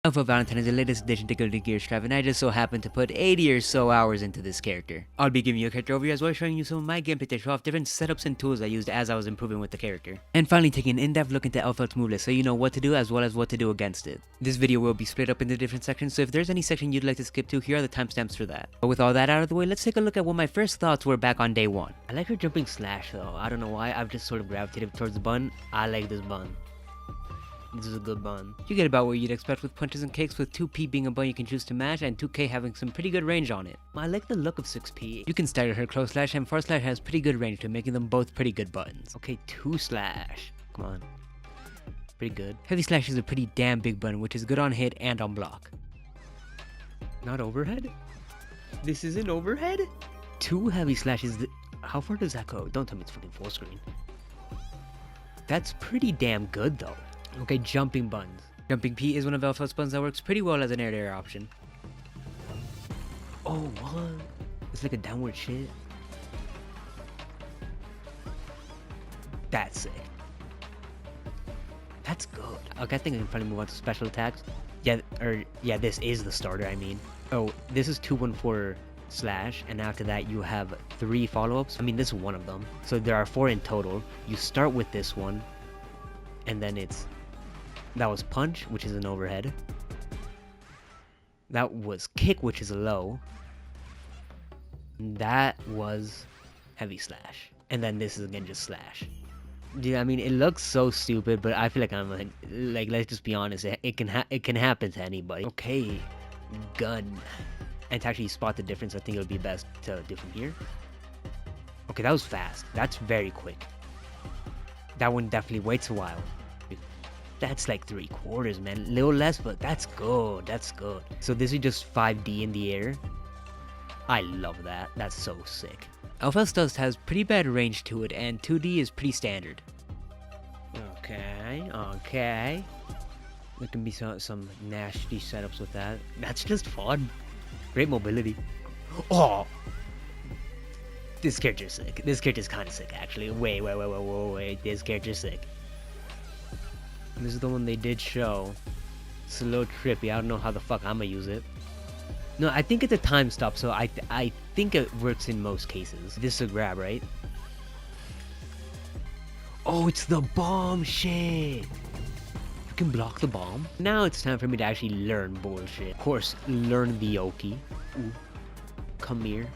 Alpha Valentine is the latest addition to Guilty Gear Strive, and I just so happened to put 80 or so hours into this character. I'll be giving you a character overview as well as showing you some of my gameplay to show off different setups and tools I used as I was improving with the character. And finally taking an in-depth look into Elphelt's move list so you know what to do as well as what to do against it. This video will be split up into different sections, so if there's any section you'd like to skip to, here are the timestamps for that. But with all that out of the way, let's take a look at what my first thoughts were back on day one. I like her jumping slash though. I don't know why, I've just sort of gravitated towards the bun. I like this bun. This is a good bun. You get about what you'd expect with punches and kicks, with 2P being a bun you can choose to mash and 2K having some pretty good range on it. I like the look of 6P. You can stagger her close slash, and far slash has pretty good range to making them both pretty good buttons. Okay, 2 slash. Come on. Pretty good. Heavy slash is a pretty damn big button, which is good on hit and on block. Not overhead? This isn't overhead? 2 heavy slashes. How far does that go? Don't tell me it's fucking full screen. That's pretty damn good though. Okay, jumping buns. Jumping P is one of Elphelt's buns that works pretty well as an air-to-air option. Oh, what? It's like a downward shit. That's sick. That's good. Okay, I think I can finally move on to special attacks. Yeah, this is the starter, I mean. Oh, this is 214 slash, and after that you have 3 follow-ups. I mean, this is one of them. So there are 4 in total. You start with this one, and then that was punch, which is an overhead. That was kick, which is a low. That was heavy slash. And then this is again just slash. Dude, I mean, it looks so stupid, but I feel like I'm like let's just be honest, it can happen to anybody. Okay, gun. And to actually spot the difference, I think it would be best to do from here. Okay, that was fast. That's very quick. That one definitely waits a while. That's like 3/4, man. A little less, but that's good. That's good. So this is just 5D in the air. I love that. That's so sick. Elphelt's dust has pretty bad range to it, and 2D is pretty standard. Okay. There can be some nasty setups with that. That's just fun. Great mobility. Oh! This character's sick. This character's kind of sick, actually. Wait. This character's sick. This is the one they did show. It's a little trippy. I don't know how the fuck I'ma use it. No, I think it's a time stop, so I think it works in most cases. This is a grab, right? Oh, it's the bomb shit! You can block the bomb? Now it's time for me to actually learn bullshit. Of course, learn the Oki. Ooh. Come here.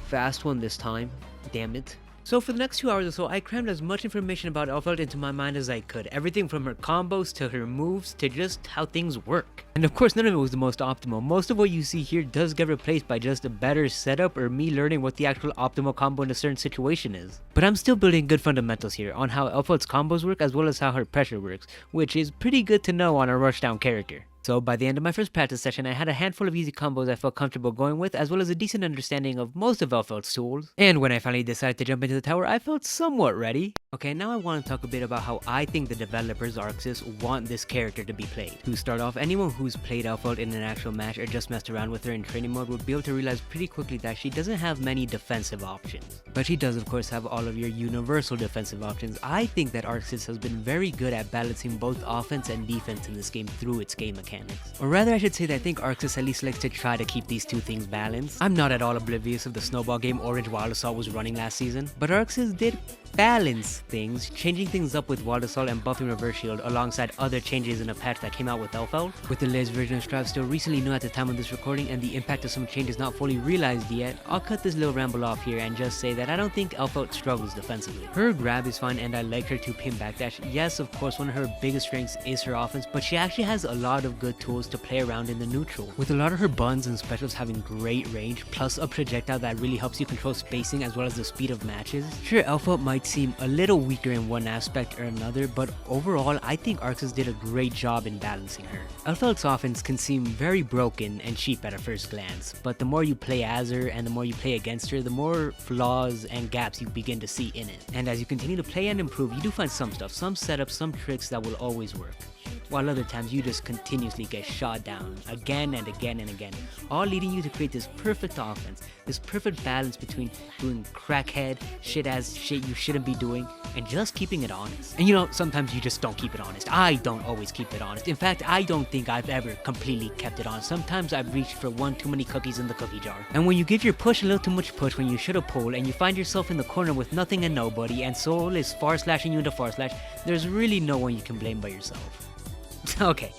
Fast one this time. Damn it. So for the next 2 hours or so, I crammed as much information about Elphelt into my mind as I could. Everything from her combos to her moves to just how things work. And of course, none of it was the most optimal. Most of what you see here does get replaced by just a better setup or me learning what the actual optimal combo in a certain situation is. But I'm still building good fundamentals here on how Elphelt's combos work as well as how her pressure works, which is pretty good to know on a rushdown character. So by the end of my first practice session, I had a handful of easy combos I felt comfortable going with, as well as a decent understanding of most of Elphelt's tools. And when I finally decided to jump into the tower, I felt somewhat ready. Okay, now I want to talk a bit about how I think the developers Arxis want this character to be played. To start off, anyone who's played Elphelt in an actual match or just messed around with her in training mode would be able to realize pretty quickly that she doesn't have many defensive options. But she does of course have all of your universal defensive options. I think that Arxis has been very good at balancing both offense and defense in this game through its game mechanics. Or rather I should say that I think Arxis at least likes to try to keep these two things balanced. I'm not at all oblivious of the snowball game Orange Wild Assault was running last season, but Arxis did balance things, changing things up with Wild Assault and buffing Reverse Shield alongside other changes in a patch that came out with Elphelt. With the latest version of Strive still recently new at the time of this recording and the impact of some changes not fully realized yet, I'll cut this little ramble off here and just say that I don't think Elphelt struggles defensively. Her grab is fine and I like her 2P backdash. Yes, of course one of her biggest strengths is her offense, but she actually has a lot of good tools to play around in the neutral. With a lot of her buns and specials having great range, plus a projectile that really helps you control spacing as well as the speed of matches. Sure, Elphelt might seem a little weaker in one aspect or another, but overall I think Arxis did a great job in balancing her. Elphelt's offense can seem very broken and cheap at a first glance, but the more you play as her and the more you play against her, the more flaws and gaps you begin to see in it. And as you continue to play and improve, you do find some stuff, some setups, some tricks that will always work. while other times you just continuously get shot down again and again and again, all leading you to create this perfect offense, this perfect balance between doing crackhead shit you shouldn't be doing and just keeping it honest. And you know, sometimes you just don't keep it honest. I don't always keep it honest. In fact, I don't think I've ever completely kept it honest. Sometimes I've reached for one too many cookies in the cookie jar. And when you give your push a little too much push when you should have pulled, and you find yourself in the corner with nothing and nobody, and Soul is far slashing you into far slash, there's really no one you can blame but yourself. Okay,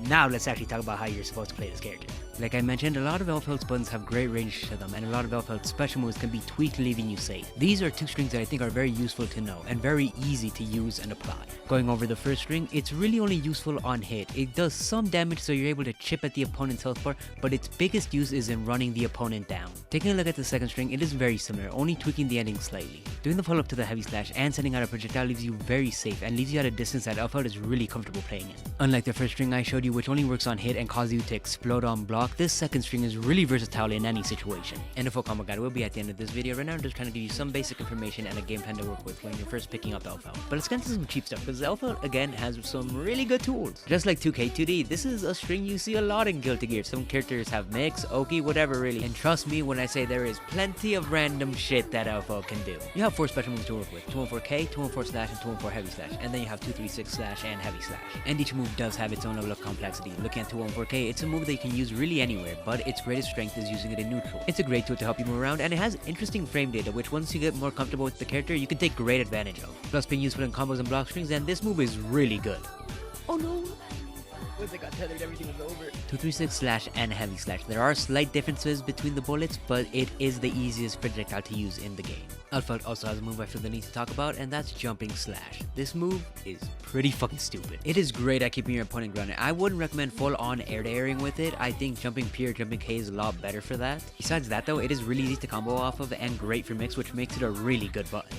now let's actually talk about how you're supposed to play this character. Like I mentioned, a lot of Elphelt's buttons have great range to them, and a lot of Elphelt's special moves can be tweaked, leaving you safe. These are two strings that I think are very useful to know, and very easy to use and apply. Going over the first string, it's really only useful on hit. It does some damage so you're able to chip at the opponent's health bar, but its biggest use is in running the opponent down. Taking a look at the second string, it is very similar, only tweaking the ending slightly. Doing the follow-up to the heavy slash and sending out a projectile leaves you very safe, and leaves you at a distance that Elphelt is really comfortable playing in. Unlike the first string I showed you, which only works on hit and causes you to explode on block, this second string is really versatile in any situation. And a full combo guide will be at the end of this video. Right now I'm just trying to give you some basic information and a game plan to work with when you're first picking up Elphelt. But let's get into some cheap stuff, because Elphelt again has some really good tools. Just like 2K2D, this is a string you see a lot in Guilty Gear. Some characters have mix, Oki, whatever really. And trust me when I say there is plenty of random shit that Elphelt can do. You have 4 special moves to work with: 214K, 214 slash, and 214 heavy slash. And then you have 236 slash and heavy slash. And each move does have its own level of complexity. Looking at 214K, it's a move that you can use really anywhere, but its greatest strength is using it in neutral. It's a great tool to help you move around, and it has interesting frame data, which once you get more comfortable with the character, you can take great advantage of. Plus being useful in combos and block strings, and this move is really good. Oh no! Once I got tethered, everything was over. 236 slash and heavy slash. There are slight differences between the bullets, but it is the easiest projectile to use in the game. Elphelt also has a move I feel the need to talk about, and that's jumping slash. This move is pretty fucking stupid. It is great at keeping your opponent grounded. I wouldn't recommend full on air to airing with it. I think jumping P or jumping K is a lot better for that. Besides that though, it is really easy to combo off of and great for mix, which makes it a really good button.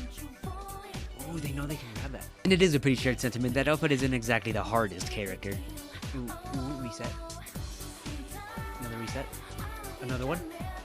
Oh, they know they can grab that. And it is a pretty shared sentiment that Elphelt isn't exactly the hardest character. Ooh, reset. Another reset. Another one.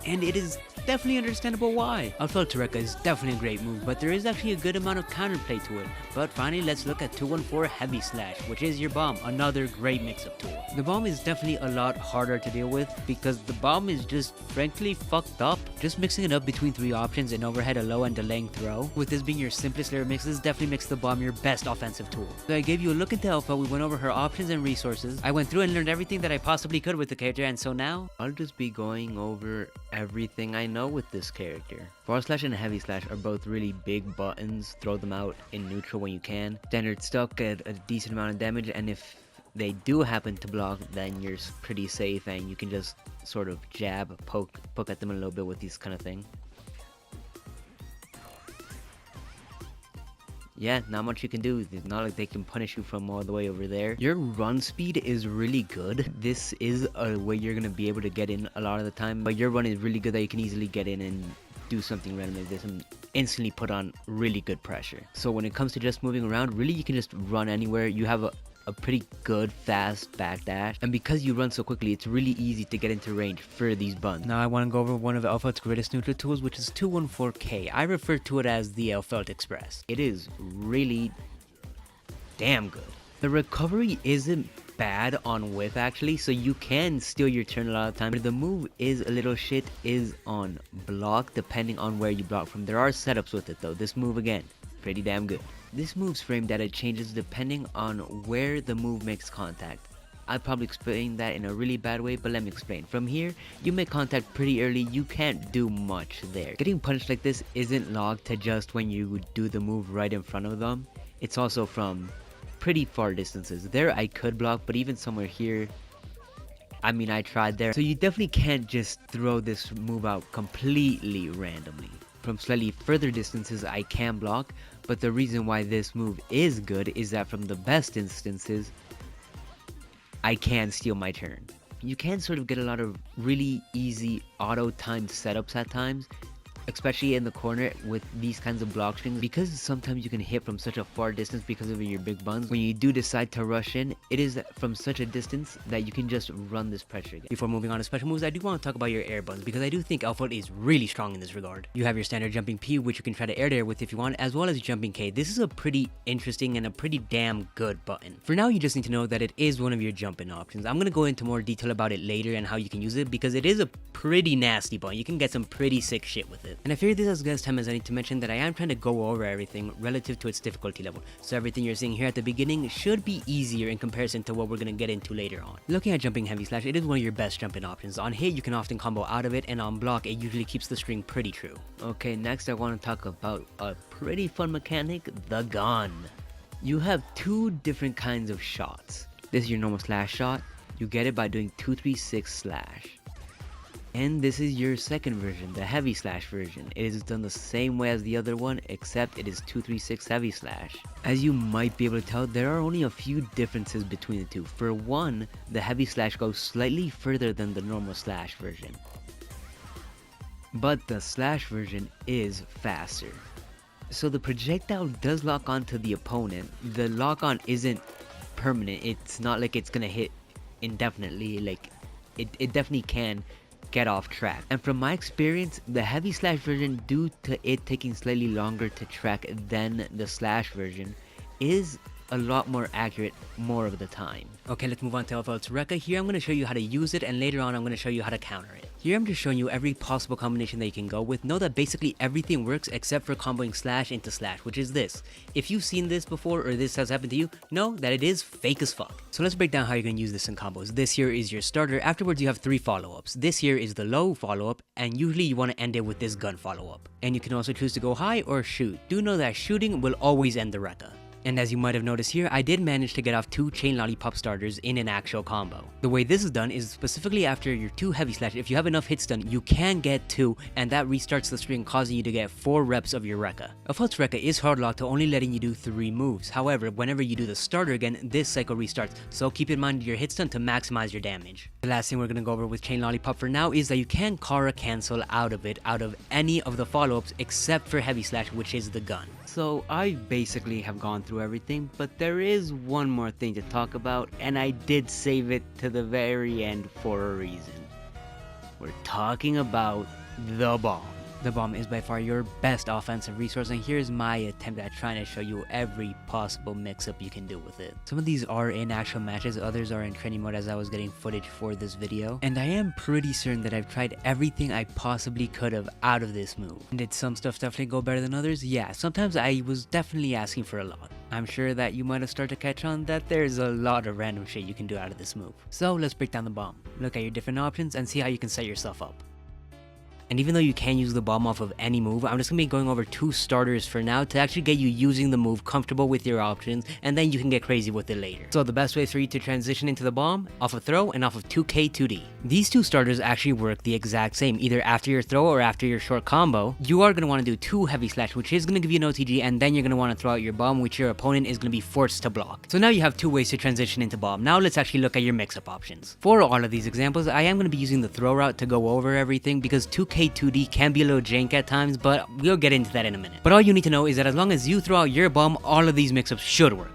And it is definitely understandable why. Elphelt Tureka is definitely a great move, but there is actually a good amount of counterplay to it. But finally, let's look at 214 Heavy Slash, which is your bomb, another great mix-up tool. The bomb is definitely a lot harder to deal with, because the bomb is just frankly fucked up. Just mixing it up between 3 options, an overhead, a low, and delaying throw. With this being your simplest layer mix, this definitely makes the bomb your best offensive tool. So I gave you a look into Elphelt, we went over her options and resources. I went through and learned everything that I possibly could with the character, and so now I'll just be going over everything I know with this character. Forward slash and heavy slash are both really big buttons. Throw them out in neutral when you can. Standard stuck at a decent amount of damage, and if they do happen to block, then you're pretty safe and you can just sort of jab, poke at them a little bit with these kind of thing. Yeah, not much you can do. It's not like they can punish you from all the way over there. Your run speed is really good. This is a way you're going to be able to get in a lot of the time. But your run is really good that you can easily get in and do something random like this and instantly put on really good pressure. So when it comes to just moving around, really you can just run anywhere. You have a pretty good fast backdash, and because you run so quickly, it's really easy to get into range for these buns. Now I want to go over one of Elphelt's greatest neutral tools, which is 214K. I refer to it as the Elphelt Express. It is really damn good. The recovery isn't bad on whip actually, so you can steal your turn a lot of time, but the move is a little shit is on block depending on where you block from. There are setups with it though. This move again, pretty damn good. This move's frame data changes depending on where the move makes contact. I'll probably explain that in a really bad way, but let me explain. From here, you make contact pretty early, you can't do much there. Getting punched like this isn't logged to just when you do the move right in front of them. It's also from pretty far distances. There I could block, but even somewhere here, I mean I tried there. So you definitely can't just throw this move out completely randomly. From slightly further distances I can block, but the reason why this move is good is that from the best instances, I can steal my turn. You can sort of get a lot of really easy auto-timed setups at times, especially in the corner with these kinds of block strings, because sometimes you can hit from such a far distance because of your big buns. When you do decide to rush in, it is from such a distance that you can just run this pressure again. Before moving on to special moves, I do want to talk about your air buns, because I do think Elphelt is really strong in this regard. You have your standard jumping P, which you can try to air dare with if you want, as well as jumping K. This is a pretty interesting and a pretty damn good button. For now, you just need to know that it is one of your jumping options. I'm going to go into more detail about it later and how you can use it, because it is a pretty nasty button. You can get some pretty sick shit with it. And I figured this as good as time as I need to mention that I am trying to go over everything relative to its difficulty level. So everything you're seeing here at the beginning should be easier in comparison to what we're going to get into later on. Looking at jumping heavy slash, it is one of your best jumping options. On hit, you can often combo out of it, and on block, it usually keeps the string pretty true. Okay, next I want to talk about a pretty fun mechanic, the gun. You have two different kinds of shots. This is your normal slash shot. You get it by doing 236 slash. And this is your second version, the heavy slash version. It is done the same way as the other one, except it is 236 heavy slash. As you might be able to tell, there are only a few differences between the two. For one, the heavy slash goes slightly further than the normal slash version, but the slash version is faster. So the projectile does lock onto the opponent. The lock on isn't permanent. It's not like it's gonna hit indefinitely. Like it definitely can get off track. And from my experience, the heavy slash version, due to it taking slightly longer to track than the slash version, is a lot more accurate more of the time. Okay, let's move on to Elphelt's Rekka. Here I'm going to show you how to use it, and later on I'm going to show you how to counter it. Here I'm just showing you every possible combination that you can go with. Know that basically everything works except for comboing slash into slash, which is this. If you've seen this before or this has happened to you, know that it is fake as fuck. So let's break down how you're going to use this in combos. This here is your starter. Afterwards you have 3 follow-ups. This here is the low follow-up, and usually you want to end it with this gun follow-up. And you can also choose to go high or shoot. Do know that shooting will always end the Rekka. And as you might have noticed here, I did manage to get off 2 chain lollipop starters in an actual combo. The way this is done is specifically after your 2 heavy slash. If you have enough hits done, you can get 2, and that restarts the string, causing you to get 4 reps of your Rekka. Elphelt's Rekka is hard locked to only letting you do 3 moves. However, whenever you do the starter again, this cycle restarts, so keep in mind your hits done to maximize your damage. The last thing we're going to go over with chain lollipop for now is that you can Kara cancel out of it, out of any of the follow-ups except for heavy slash, which is the gun. So I basically have gone through everything, but there is one more thing to talk about, and I did save it to the very end for a reason. We're talking about the bomb. The bomb is by far your best offensive resource, and here's my attempt at trying to show you every possible mix-up you can do with it. Some of these are in actual matches, others are in training mode as I was getting footage for this video, and I am pretty certain that I've tried everything I possibly could have out of this move. And did some stuff definitely go better than others? Yeah, sometimes I was definitely asking for a lot. I'm sure that you might have started to catch on that there's a lot of random shit you can do out of this move. So let's break down the bomb. Look at your different options and see how you can set yourself up. And even though you can use the bomb off of any move, I'm just going to be going over 2 starters for now to actually get you using the move, comfortable with your options, and then you can get crazy with it later. So the best way for you to transition into the bomb, off of throw and off of 2K 2D. These 2 starters actually work the exact same, either after your throw or after your short combo. You are going to want to do 2 heavy slash, which is going to give you an OTG, and then you're going to want to throw out your bomb, which your opponent is going to be forced to block. So now you have 2 ways to transition into bomb. Now let's actually look at your mix-up options. For all of these examples, I am going to be using the throw route to go over everything, because 2K 2D can be a little jank at times, but we'll get into that in a minute. But all you need to know is that as long as you throw out your bomb, all of these mix-ups should work.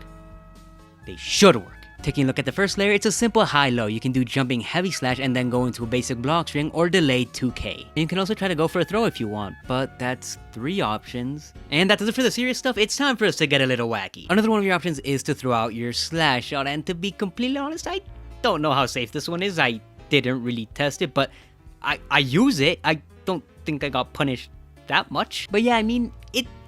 They should work. Taking a look at the first layer, it's a simple high-low. You can do jumping heavy slash and then go into a basic block string or delayed 2K. And you can also try to go for a throw if you want, but that's 3 options. And that does it for the serious stuff. It's time for us to get a little wacky. Another one of your options is to throw out your slash shot, and to be completely honest, I don't know how safe this one is. I didn't really test it, but I use it. I don't think I got punished that much. But yeah, I mean,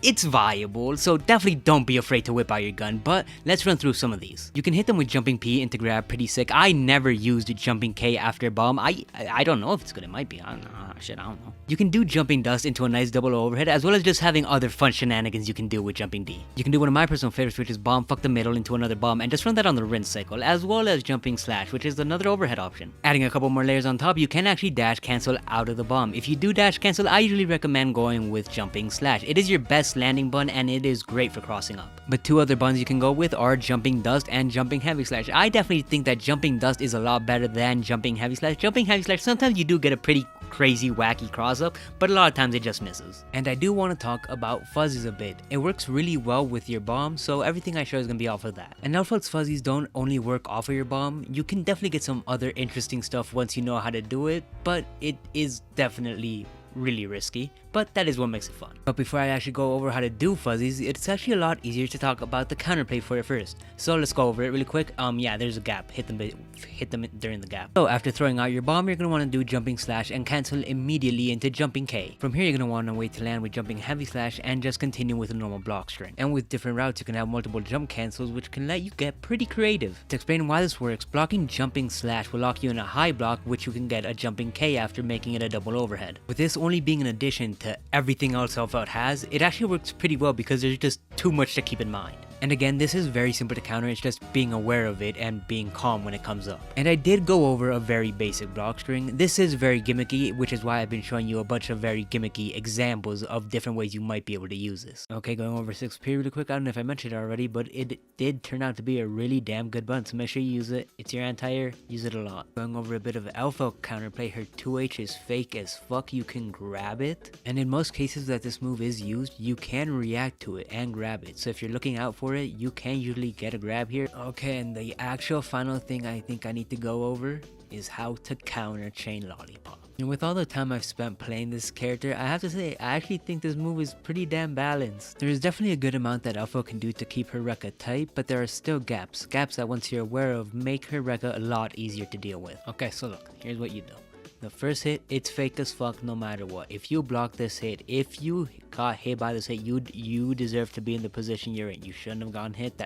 it's viable, so definitely don't be afraid to whip out your gun. But let's run through some of these. You can hit them with jumping P into grab, pretty sick. I never used jumping K after bomb. I don't know if it's good, it might be, I don't know. Shit, I don't know. You can do jumping dust into a nice double overhead, as well as just having other fun shenanigans you can do with jumping D. You can do one of my personal favorites, which is bomb fuck the middle into another bomb, and just run that on the rinse cycle, as well as jumping slash, which is another overhead option. Adding a couple more layers on top, you can actually dash cancel out of the bomb. If you do dash cancel, I usually recommend going with jumping slash. It is your best landing bun, and it is great for crossing up. But 2 other buns you can go with are jumping dust and jumping heavy slash. I definitely think that jumping dust is a lot better than jumping heavy slash. Jumping heavy slash, sometimes you do get a pretty crazy wacky cross up, but a lot of times it just misses. And I do want to talk about fuzzies a bit. It works really well with your bomb, so everything I show is going to be off of that. And Elphelt's fuzzies don't only work off of your bomb, you can definitely get some other interesting stuff once you know how to do it, but it is definitely really risky, but that is what makes it fun. But before I actually go over how to do fuzzies, it's actually a lot easier to talk about the counterplay for it first. So let's go over it really quick. Yeah, there's a gap. Hit them during the gap. So after throwing out your bomb, you're gonna want to do jumping slash and cancel immediately into jumping K. From here, you're gonna want to wait to land with jumping heavy slash and just continue with a normal block string. And with different routes, you can have multiple jump cancels, which can let you get pretty creative. To explain why this works, blocking jumping slash will lock you in a high block, which you can get a jumping K after making it a double overhead. With this only being an addition to everything else Elphelt has, it actually works pretty well because there's just too much to keep in mind. And again, this is very simple to counter, it's just being aware of it and being calm when it comes up. And I did go over a very basic block string. This is very gimmicky, which is why I've been showing you a bunch of very gimmicky examples of different ways you might be able to use this. Okay, going over 6P really quick, I don't know if I mentioned it already, but it did turn out to be a really damn good button, so make sure you use it. It's your anti-air, use it a lot. Going over a bit of Elphelt counterplay, her 2H is fake as fuck, you can grab it. And in most cases that this move is used, you can react to it and grab it. So if you're looking out for it, you can usually get a grab here. Okay, and the actual final thing I think I need to go over is how to counter chain lollipop. And with all the time I've spent playing this character, I have to say I actually think this move is pretty damn balanced. There is definitely a good amount that Elphelt can do to keep her Rekka tight, but there are still gaps that once you're aware of make her Rekka a lot easier to deal with. Okay, so look, here's what you do. The first hit, it's fake as fuck no matter what. If you block this hit, if you got hit by this hit, you deserve to be in the position you're in. You shouldn't have gotten hit.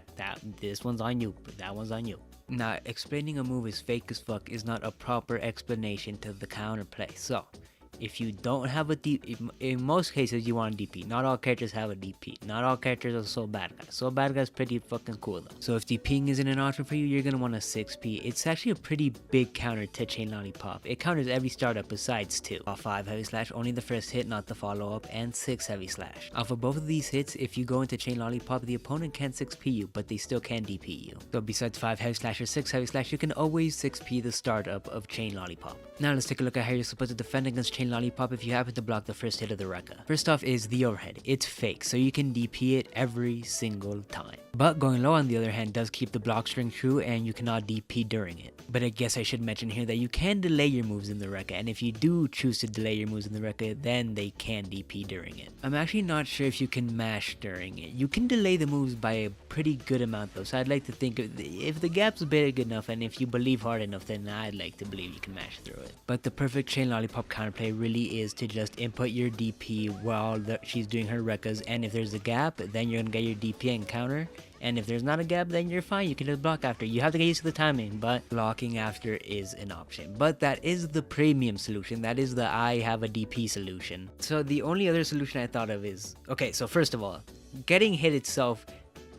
This one's on you. That one's on you. Now, explaining a move is fake as fuck is not a proper explanation to the counterplay. So, if you don't have a DP, in most cases you want a DP. Not all characters have a DP. Not all characters are so bad guys. So bad guys pretty fucking cool though. So if DPing isn't an option for you, you're gonna want a 6P. It's actually a pretty big counter to chain lollipop. It counters every startup besides 2. Off 5 heavy slash, only the first hit, not the follow up, and 6 heavy slash. Off of both of these hits, if you go into chain lollipop, the opponent can't 6P you, but they still can DP you. So besides 5 heavy slash or 6 heavy slash, you can always 6P the startup of chain lollipop. Now let's take a look at how you're supposed to defend against chain lollipop if you happen to block the first hit of the Rekka. First off is the overhead. It's fake, so you can DP it every single time. But going low on the other hand does keep the block string true and you cannot DP during it. But I guess I should mention here that you can delay your moves in the Rekka, and if you do choose to delay your moves in the Rekka, then they can DP during it. I'm actually not sure if you can mash during it. You can delay the moves by a pretty good amount though, so I'd like to think if the gap's big enough and if you believe hard enough, then I'd like to believe you can mash through it. But the perfect chain lollipop counterplay really is to just input your DP while she's doing her Rekkas, and if there's a gap, then you're gonna get your DP and counter. And if there's not a gap, then you're fine. You can just block after. You have to get used to the timing, but blocking after is an option. But that is the premium solution. That is the I have a DP solution. So the only other solution I thought of is, okay, so first of all, getting hit itself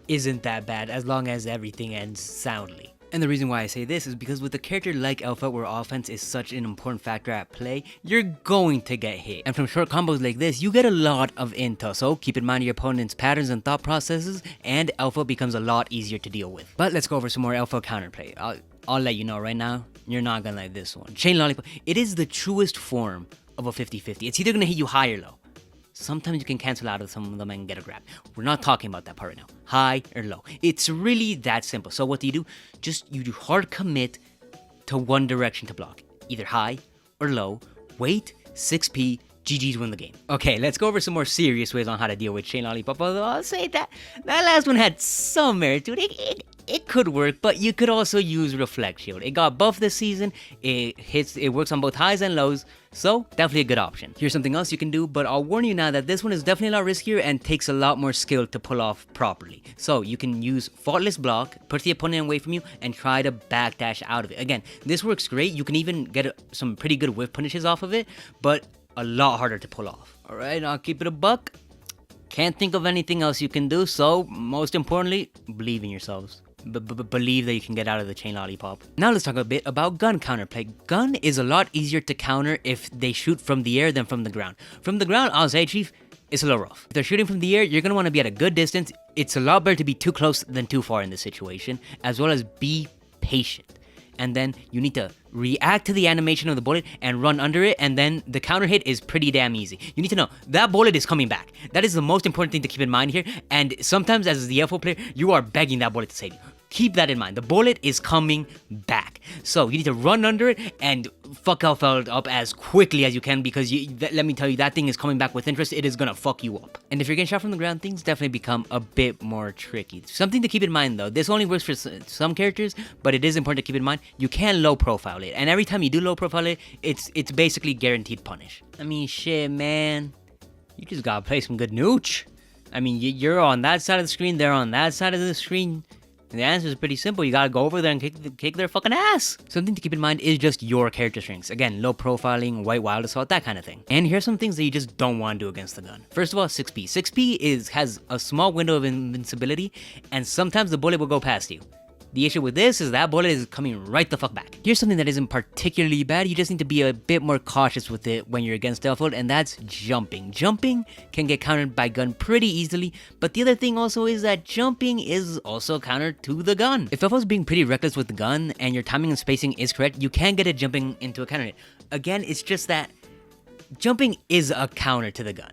isn't that bad as long as everything ends soundly. And the reason why I say this is because with a character like Elphelt where offense is such an important factor at play, you're going to get hit. And from short combos like this, you get a lot of intel, so keep in mind your opponent's patterns and thought processes, and Elphelt becomes a lot easier to deal with. But let's go over some more Elphelt counterplay. I'll let you know right now, you're not gonna like this one. Chain lollipop, it is the truest form of a 50-50. It's either gonna hit you high or low. Sometimes you can cancel out of some of them and get a grab. We're not talking about that part right now. High or low. It's really that simple. So what do? You do hard commit to one direction to block. Either high or low. Wait, 6P, GG's win the game. Okay, let's go over some more serious ways on how to deal with chain lollipop. Although I'll say that last one had some merit to it. It could work, but you could also use Reflect Shield. It got buffed this season. It works on both highs and lows, so definitely a good option. Here's something else you can do, but I'll warn you now that this one is definitely a lot riskier and takes a lot more skill to pull off properly. So you can use Faultless Block, put the opponent away from you, and try to backdash out of it. Again, this works great. You can even get some pretty good whiff punishes off of it, but a lot harder to pull off. Alright, I'll keep it a buck. Can't think of anything else you can do, so most importantly, believe in yourselves. Believe that you can get out of the chain lollipop. Now let's talk a bit about gun counterplay. Gun is a lot easier to counter if they shoot from the air than from the ground. From the ground, I'll say, Chief, it's a little rough. If they're shooting from the air, you're going to want to be at a good distance. It's a lot better to be too close than too far in this situation, as well as be patient. and then you need to react to the animation of the bullet and run under it, and then the counter hit is pretty damn easy. You need to know that bullet is coming back. That is the most important thing to keep in mind here, and sometimes as the Elphelt player, you are begging that bullet to save you. Keep that in mind. The bullet is coming back. So you need to run under it and fuck Elphelt up as quickly as you can, because let me tell you, that thing is coming back with interest. It is gonna fuck you up. And if you're getting shot from the ground, things definitely become a bit more tricky. Something to keep in mind though, this only works for some characters, but it is important to keep in mind, you can low profile it. And every time you do low profile it, it's basically guaranteed punish. I mean, shit, man. You just gotta play some good nooch. I mean, you're on that side of the screen, they're on that side of the screen. And the answer is pretty simple. You gotta go over there and kick their fucking ass. Something to keep in mind is just your character strengths. Again, low profiling, white wild assault, that kind of thing. And here's some things that you just don't want to do against the gun. First of all, 6P. 6P has a small window of invincibility, and sometimes the bullet will go past you. The issue with this is that bullet is coming right the fuck back. Here's something that isn't particularly bad, you just need to be a bit more cautious with it when you're against Elphelt, and that's jumping. Jumping can get countered by gun pretty easily, but the other thing also is that jumping is also countered to the gun. If Elphelt's being pretty reckless with the gun and your timing and spacing is correct, you can get it jumping into a counter hit. Again, it's just that jumping is a counter to the gun,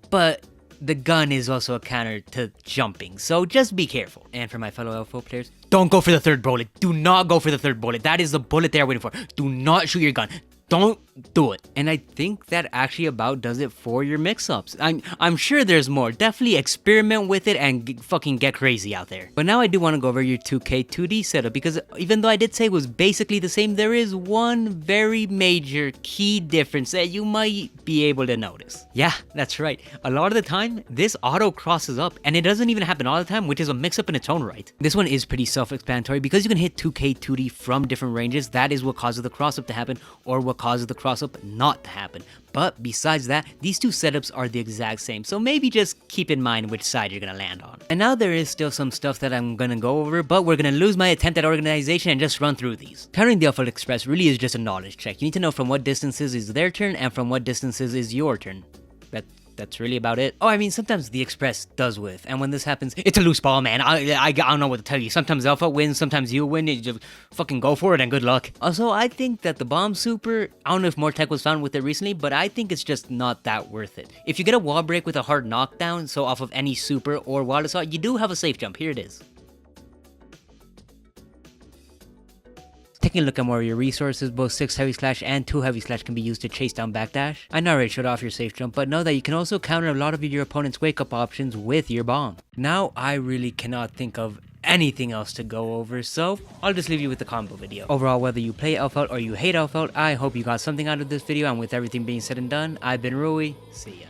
but the gun is also a counter to jumping, so just be careful. And for my fellow Elphelt players, don't go for the third bullet. Do not go for the third bullet. That is the bullet they are waiting for. Do not shoot your gun. Don't do it. And I think that actually about does it for your mix-ups. I'm sure there's more. Definitely experiment with it and fucking get crazy out there. But now I do want to go over your 2K 2D setup, because even though I did say it was basically the same, there is one very major key difference that you might be able to notice. Yeah, that's right. A lot of the time, this auto crosses up, and it doesn't even happen all the time, which is a mix-up in its own right. This one is pretty self-explanatory. Because you can hit 2K 2D from different ranges, that is what causes the cross-up to happen, or what causes the cross-up not to happen. But besides that, these two setups are the exact same, so maybe just keep in mind which side you're gonna land on. And now there is still some stuff that I'm gonna go over, but we're gonna lose my attempt at organization and just run through these. Countering the Elphelt Express really is just a knowledge check. You need to know from what distances is their turn and from what distances is your turn. That's really about it. Oh, I mean, sometimes the Express does whiff, and when this happens, it's a loose ball, man. I don't know what to tell you. Sometimes Elphelt wins, sometimes you win. You just fucking go for it and good luck. Also, I think that the bomb super, I don't know if more tech was found with it recently, but I think it's just not that worth it. If you get a wall break with a hard knockdown, so off of any super or wild assault, you do have a safe jump. Here it is. Taking a look at more of your resources, both 6 heavy slash and 2 heavy slash can be used to chase down backdash. I know I already showed off your safe jump, but know that you can also counter a lot of your opponent's wake up options with your bomb. Now I really cannot think of anything else to go over, so I'll just leave you with the combo video. Overall, whether you play Elphelt or you hate Elphelt, I hope you got something out of this video, and with everything being said and done, I've been Rui. See ya.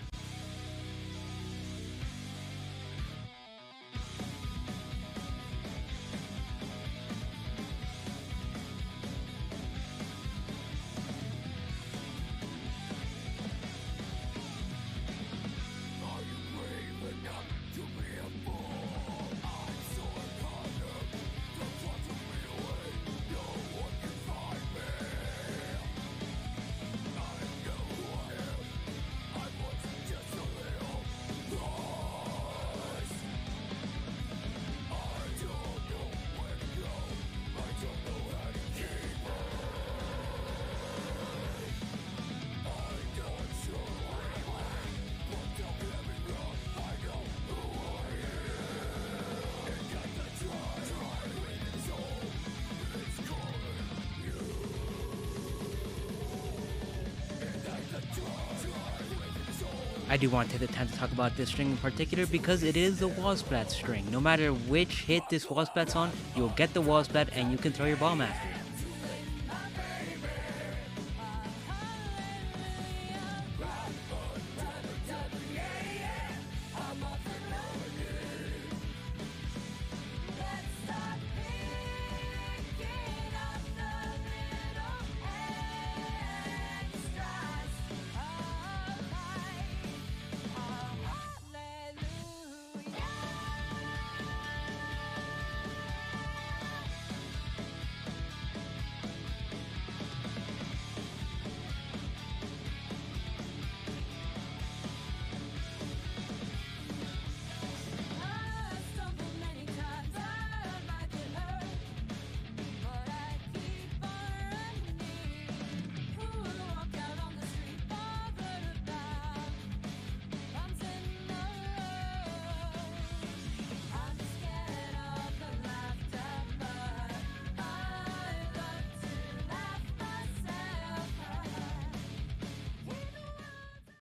I do want to take the time to talk about this string in particular because it is the wall splat string. No matter which hit this wall splat's on, you'll get the wall splat and you can throw your bomb after it.